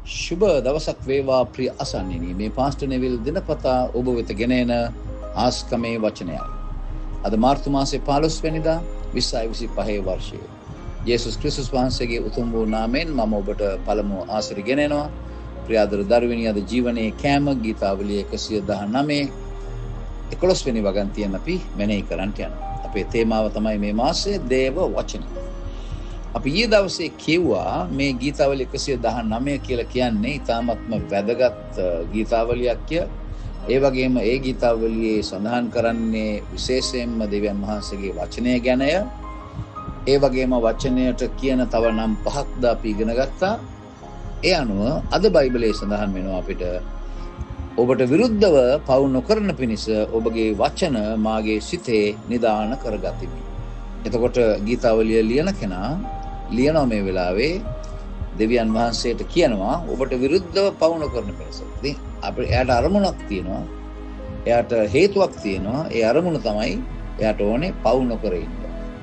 ශුභ දවසක් වේවා ප්‍රිය අසන්නිනි. මේ පාස්ටර් නෙවිල් දිනපතා ඔබ වෙත ගෙන එන ආස්කමේ වචනයයි. අද මාර්තු මාසේ 15 වෙනිදා 2025 වර්ෂයේ යේසුස් ක්‍රිස්තුස් වහන්සේගේ උතුම් වූ නාමයෙන් මම ඔබට පළමුව ආශිර්වාද ගෙන එනවා. ප්‍රියාදර දරුවනි, අද ජීවනයේ කෑම ගීතාවලිය 119 11 වෙනි වගන්තියෙන් අපි මෙනෙහි කරන්නට යනවා. අපේ තේමාව තමයි මේ මාසයේ දේව වචන. අපි ඊයේ දවසේ කියුවා මේ ගීතාවලිය 119 කියලා කියන්නේ ඉතාමත්ම වැදගත් ගීතාවලියක් කියලා. ඒ වගේම ඒ ගීතාවලියේ සඳහන් කරන්නේ විශේෂයෙන්ම දෙවියන් වහන්සේගේ වචනය ගැනය. ඒ වගේම වචනයට කියන තව නම් 5ක්ද අපි ඉගෙන ගත්තා. ඒ අනුව අද බයිබලයේ සඳහන් වෙනවා අපිට ඔබට විරුද්ධව පව් නොකරන පිණිස ඔබගේ වචන මාගේ සිතේ නිදාන කරගතිමි. එතකොට ගීතාවලිය ලියන කෙනා ලියනවා මේ වෙලාවේ දෙවියන් වහන්සේට කියනවා ඔබට විරුද්ධව පව් නොකරන පිණිස. ඉතින් අපිට එයාට අරමුණක් තියෙනවා. එයාට හේතුවක් තියෙනවා. ඒ අරමුණ තමයි එයාට ඕනේ පව් නොකර ඉන්න.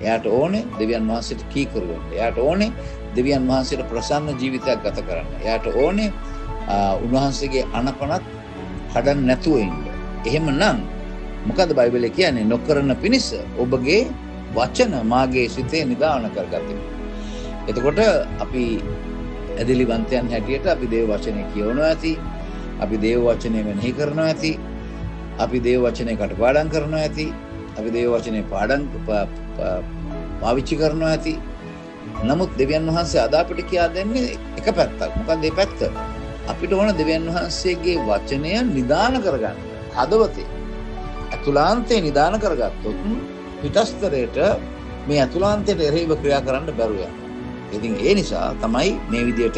එයාට ඕනේ දෙවියන් වහන්සේට කීකරු වෙන්න. එයාට ඕනේ දෙවියන් වහන්සේට ප්‍රසන්න ජීවිතයක් ගත කරන්න. එයාට ඕනේ උන්වහන්සේගේ අනපනත් හඩන්න නැතුව ඉන්න. එහෙමනම් මොකද බයිබලයේ කියන්නේ? නොකරන පිණිස ඔබගේ වචන මාගේ සිතේ නිදාන කරගතිමි. එතකොට අපි ඇදලිවන්තයන් හැටියට අපි දේව වචනේ කියවනවා ඇති. අපි දේව වචනේ මෙනෙහි කරනවා ඇති. අපි දේව වචනේ කටපාඩම් කරනවා ඇති. අපි දේව වචනේ පාවිච්චි කරනවා ඇති. නමුත් දෙවියන් වහන්සේ අද අපිට කියා දෙන්නේ එක පැත්තක්. මොකක්ද මේ පැත්ත? අපිට ඕන දෙවියන් වහන්සේගේ වචනය නිදාන කරගන්න. හදවතේ අතුලාන්තේ නිදාන කරගත්තොත් පිටස්තරයට මේ අතුලාන්තයට එරෙහිව ක්‍රියා කරන්න බැරුව යනවා. ඉතින් ඒ නිසා තමයි මේ විදිහට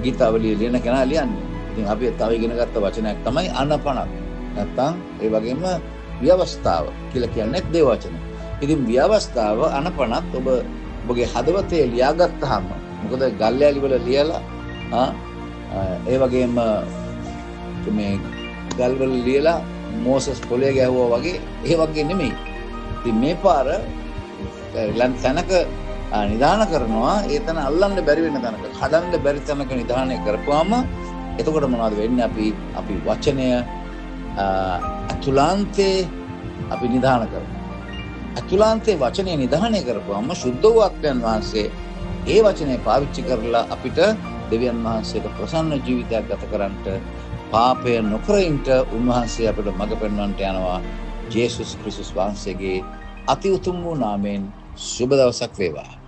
ගීතාවලිය ලියන කෙනා ලියන්නේ. ඉතින් අපි තව ඉගෙන ගත්ත වචනයක් තමයි අනපනක්. නැත්තම් ඒ වගේම ව්‍යවස්ථාව කියලා කියන්නේ දේව වචන. ඉතින් ව්‍යවස්ථාව අනපනත් ඔබගේ හදවතේ ලියාගත්තාම මොකද ගල්යලි වල ලියලා ඒ වගේම මේ ගල් වල ලියලා මෝසස් පොළේ ගැහුවා වගේ ඒ වගේ නෙමෙයි. ඉතින් මේ පාර තැනක නිදාන කරනවා. ඒ තැන අල්ලන්න බැරි වෙන තැනක, කඩන්න බැරි තැනක නිදානය කරපුවාම එතකොට මොනවද වෙන්නේ? අපි වචනය අතුලාන්තේ අපි නිදාන කරනවා. අතුලාන්තේ වචනය නිදානය කරපුවාම ශුද්ධ වූ ආත්මයන් වහන්සේ ඒ වචනේ පාවිච්චි කරලා අපිට දෙවියන් වහන්සේට ප්‍රසන්න ජීවිතයක් ගත කරන්නට, පාපය නොකර ඉන්නට උන්වහන්සේ අපිට මඟ පෙන්වන්නට යනවා. යේසුස් ක්‍රිස්තුස් වහන්සේගේ අති උතුම් වූ නාමයෙන් සුබ දවසක් වේවා.